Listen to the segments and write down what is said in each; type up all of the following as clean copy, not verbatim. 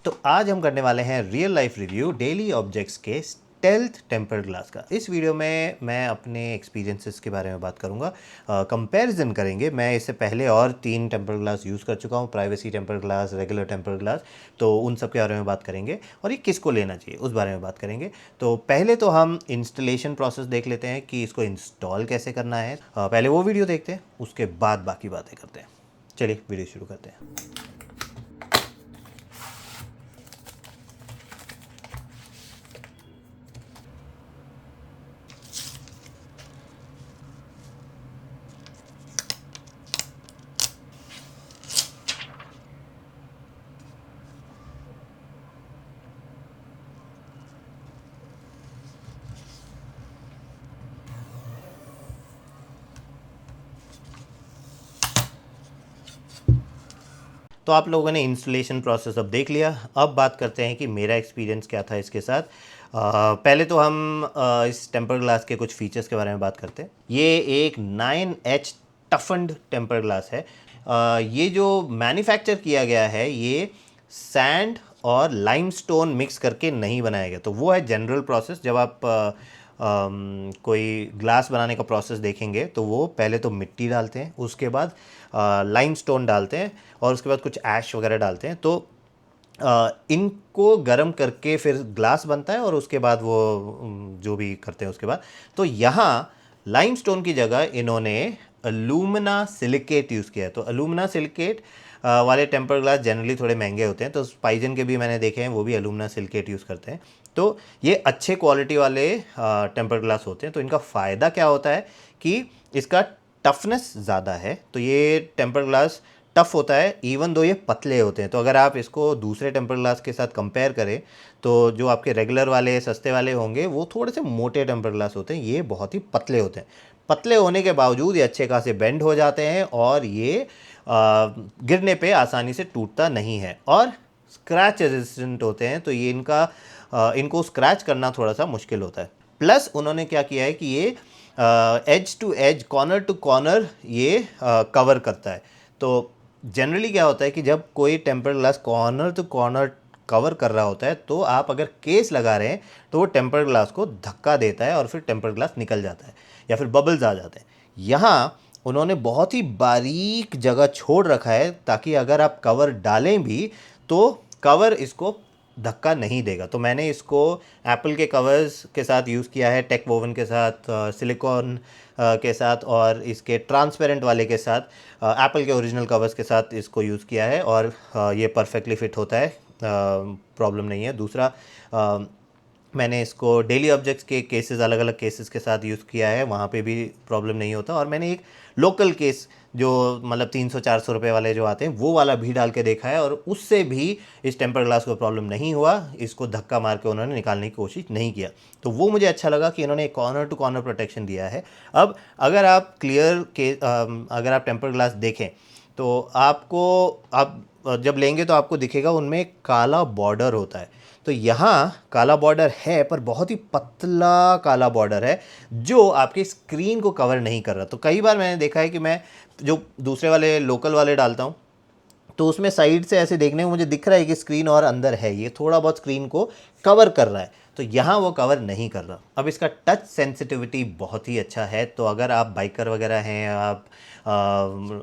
तो आज हम करने वाले हैं real life review daily objects के स्टेल्थ टेम्पर्ड ग्लास का। इस वीडियो में मैं अपने एक्सपीरियंसेस के बारे में बात करूंगा, कंपैरिजन करेंगे। मैं इससे पहले और 3 टेम्पर्ड ग्लास यूज़ कर चुका हूं, privacy tempered glass, regular tempered glass. तो उन सब के बारे में बात करेंगे और ये किसको लेना चाहिए उस बारे में बात करेंगे। तो पहले तो हम इंस्टॉलेशन प्रोसेस देख लेते हैं कि इसको इंस्टॉल कैसे करना है। पहले वो वीडियो देखते हैं, उसके बाद बाकी बातें करते हैं। चलिए वीडियो शुरू करते हैं। तो आप लोगों ने इंस्टॉलेशन प्रोसेस अब देख लिया। अब बात करते हैं कि मेरा एक्सपीरियंस क्या था इसके साथ। पहले तो हम इस टेम्पर ग्लास के कुछ फीचर्स के बारे में बात करते हैं। ये एक 9H टफन्ड टेम्पर ग्लास है। ये जो मैन्युफैक्चर किया गया है ये सैंड और लाइमस्टोन मिक्स करके नहीं बनाया गया। तो वो है जनरल प्रोसेस। जब आप कोई ग्लास बनाने का प्रोसेस देखेंगे तो वो पहले तो मिट्टी डालते हैं, उसके बाद लाइमस्टोन डालते हैं और उसके बाद कुछ ऐश वगैरह डालते हैं। तो इनको गर्म करके फिर ग्लास बनता है और उसके बाद वो जो भी करते हैं उसके बाद। तो यहाँ लाइमस्टोन की जगह इन्होंने अलूमिना सिलिकेट यूज़ किया है। तो अलूमिना सिलिकेट वाले टेम्पर ग्लास जनरली थोड़े महंगे होते हैं। तो स्पाइजन के भी मैंने देखे हैं, वो भी अलूमिना सिलिकेट यूज़ करते हैं। तो ये अच्छे क्वालिटी वाले टेम्पर ग्लास होते हैं। तो इनका फ़ायदा क्या होता है कि इसका टफनेस ज़्यादा है। तो ये टेम्पर ग्लास टफ होता है इवन दो ये पतले होते हैं। तो अगर आप इसको दूसरे टेम्पर ग्लास के साथ कंपेयर करें तो जो आपके रेगुलर वाले सस्ते वाले होंगे वो थोड़े से मोटे टेम्पर ग्लास होते हैं, ये बहुत ही पतले होते हैं। पतले होने के बावजूद ये अच्छे खासे बेंड हो जाते हैं और ये गिरने पे आसानी से टूटता नहीं है और स्क्रैच रेजिस्टेंट होते हैं। तो ये इनको स्क्रैच करना थोड़ा सा मुश्किल होता है। प्लस उन्होंने क्या किया है कि ये edge to edge, corner to corner ये कवर करता है। तो जनरली क्या होता है कि जब कोई temper glass corner to corner cover कर रहा होता है तो आप अगर केस लगा रहे हैं तो वो टेम्पर ग्लास को धक्का देता है और फिर टेम्पर ग्लास निकल जाता है या फिर बबल्स आ जाते हैं। यहाँ उन्होंने बहुत ही बारीक जगह छोड़ रखा है ताकि अगर आप कवर डालें भी तो कवर इसको धक्का नहीं देगा। तो मैंने इसको एप्पल के कवर्स के साथ यूज़ किया है, टेक वोवन के साथ, सिलिकॉन के साथ और इसके ट्रांसपेरेंट वाले के साथ, एप्पल के ओरिजिनल कवर्स के साथ इसको यूज़ किया है और ये परफेक्टली फिट होता है, प्रॉब्लम नहीं है। दूसरा, मैंने इसको डेली ऑब्जेक्ट्स के केसेस, अलग अलग केसेस के साथ यूज़ किया है, वहाँ पे भी प्रॉब्लम नहीं होता। और मैंने एक लोकल केस जो मतलब 300-400 रुपये वाले जो आते हैं वो वाला भी डाल के देखा है और उससे भी इस टेम्पर ग्लास को प्रॉब्लम नहीं हुआ। इसको धक्का मार के उन्होंने निकालने की कोशिश नहीं किया। तो वो मुझे अच्छा लगा कि इन्होंने कॉर्नर टू कॉर्नर प्रोटेक्शन दिया है। अब अगर आप अगर आप टेम्पर ग्लास देखें तो आप जब लेंगे तो आपको दिखेगा उनमें काला बॉर्डर होता है। तो यहाँ काला बॉर्डर है पर बहुत ही पतला काला बॉर्डर है जो आपकी स्क्रीन को कवर नहीं कर रहा। तो कई बार मैंने देखा है कि मैं जो दूसरे वाले लोकल वाले डालता हूँ तो उसमें साइड से ऐसे देखने में मुझे दिख रहा है कि स्क्रीन और अंदर है, ये थोड़ा बहुत स्क्रीन को कवर कर रहा है। तो यहाँ वो कवर नहीं कर रहा। अब इसका टच सेंसिटिविटी बहुत ही अच्छा है। तो अगर आप बाइकर वगैरह हैं, आप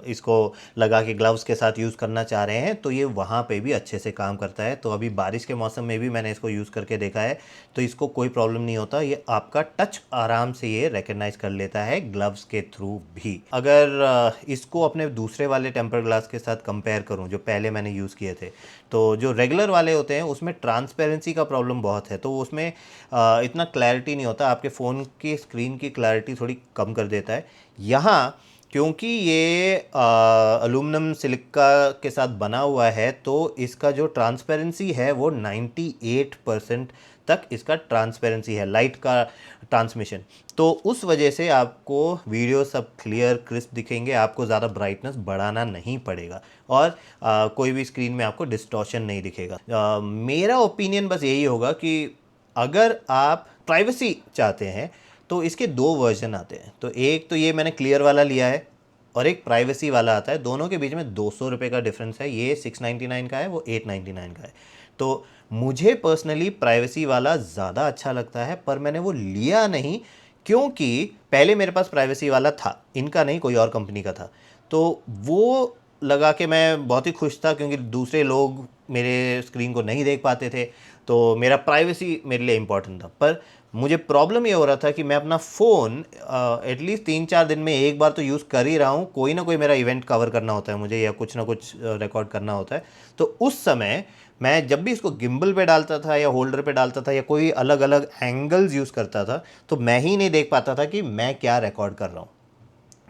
इसको लगा के ग्लव्स के साथ यूज़ करना चाह रहे हैं तो ये वहाँ पे भी अच्छे से काम करता है। तो अभी बारिश के मौसम में भी मैंने इसको यूज़ करके देखा है तो इसको कोई प्रॉब्लम नहीं होता। ये आपका टच आराम से ये रिकग्नाइज कर लेता है ग्लव्स के थ्रू भी। अगर इसको अपने दूसरे वाले टेम्पर ग्लास के साथ कंपेयर करूँ जो पहले मैंने यूज़ किए थे, तो जो रेगुलर वाले होते हैं उसमें ट्रांसपेरेंसी का प्रॉब्लम बहुत है। तो उसमें इतना क्लैरिटी नहीं होता, आपके फ़ोन की स्क्रीन की क्लैरिटी थोड़ी कम कर देता है। यहाँ क्योंकि ये एल्यूमिनियम सिलिका के साथ बना हुआ है तो इसका जो ट्रांसपेरेंसी है वो 98% तक इसका ट्रांसपेरेंसी है, लाइट का ट्रांसमिशन। तो उस वजह से आपको वीडियो सब क्लियर क्रिस्प दिखेंगे, आपको ज़्यादा ब्राइटनेस बढ़ाना नहीं पड़ेगा और कोई भी स्क्रीन में आपको डिस्टॉर्शन नहीं दिखेगा। मेरा ओपिनियन बस यही होगा कि अगर आप प्राइवेसी चाहते हैं तो इसके 2 वर्जन आते हैं। तो एक तो ये मैंने क्लियर वाला लिया है और एक प्राइवेसी वाला आता है। दोनों के बीच में 200 रुपये का डिफरेंस है। ये 699 का है, वो 899 का है। तो मुझे पर्सनली प्राइवेसी वाला ज़्यादा अच्छा लगता है, पर मैंने वो लिया नहीं क्योंकि पहले मेरे पास प्राइवेसी वाला था, इनका नहीं, कोई और कंपनी का था। तो वो लगा के मैं बहुत ही खुश था क्योंकि दूसरे लोग मेरे स्क्रीन को नहीं देख पाते थे, तो मेरा प्राइवेसी मेरे लिए इम्पोर्टेंट था। पर मुझे प्रॉब्लम ये हो रहा था कि मैं अपना फ़ोन एटलीस्ट 3-4 दिन में एक बार तो यूज़ कर ही रहा हूँ, कोई ना कोई मेरा इवेंट कवर करना होता है मुझे, या कुछ ना कुछ रिकॉर्ड करना होता है। तो उस समय मैं जब भी इसको गिम्बल पे डालता था या होल्डर पे डालता था या कोई अलग अलग एंगल्स यूज़ करता था, तो मैं ही नहीं देख पाता था कि मैं क्या रिकॉर्ड कर रहा हूँ।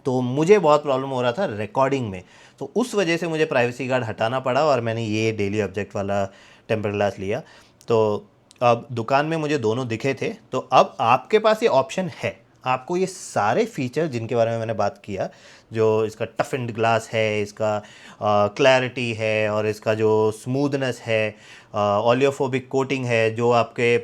तो मुझे बहुत प्रॉब्लम हो रहा था रिकॉर्डिंग में, तो उस वजह से मुझे प्राइवेसी गार्ड हटाना पड़ा और मैंने ये डेली ऑब्जेक्ट वाला टेम्पर ग्लास लिया। तो अब दुकान में मुझे दोनों दिखे थे, तो अब आपके पास ये ऑप्शन है, आपको ये सारे फीचर जिनके बारे में मैंने बात किया, जो इसका टफ एंड ग्लास है, इसका क्लैरिटी है, और इसका जो स्मूथनेस है, ऑलियोफोबिक कोटिंग है, जो आपके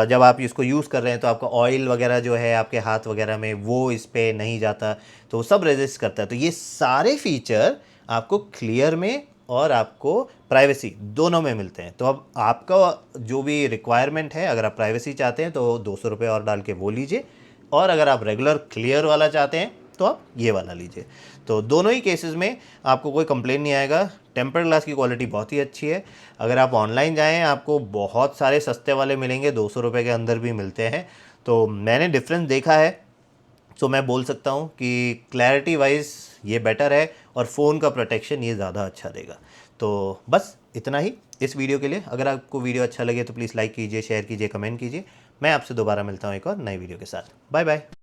जब आप इसको यूज़ कर रहे हैं तो आपका ऑयल वगैरह जो है आपके हाथ वगैरह में वो इस पर नहीं जाता, तो वो सब रेजिस्ट करता है। तो ये सारे फीचर आपको क्लियर में और आपको प्राइवेसी दोनों में मिलते हैं। तो अब आपका जो भी रिक्वायरमेंट है, अगर आप प्राइवेसी चाहते हैं तो 200 रुपये और डाल के वो लीजिए, और अगर आप रेगुलर क्लियर वाला चाहते हैं तो आप ये वाला लीजिए। तो दोनों ही केसेस में आपको कोई कंप्लेन नहीं आएगा। टेम्पर्ड ग्लास की क्वालिटी बहुत ही अच्छी है। अगर आप ऑनलाइन जाएं आपको बहुत सारे सस्ते वाले मिलेंगे, 200 रुपये के अंदर भी मिलते हैं। तो मैंने डिफरेंस देखा है, तो मैं बोल सकता हूँ कि क्लैरिटी वाइज ये बेटर है और फ़ोन का प्रोटेक्शन ये ज़्यादा अच्छा देगा। तो बस इतना ही इस वीडियो के लिए। अगर आपको वीडियो अच्छा लगे तो प्लीज़ लाइक कीजिए, शेयर कीजिए, कमेंट कीजिए। मैं आपसे दोबारा मिलता हूँ एक और नई वीडियो के साथ। Bye bye.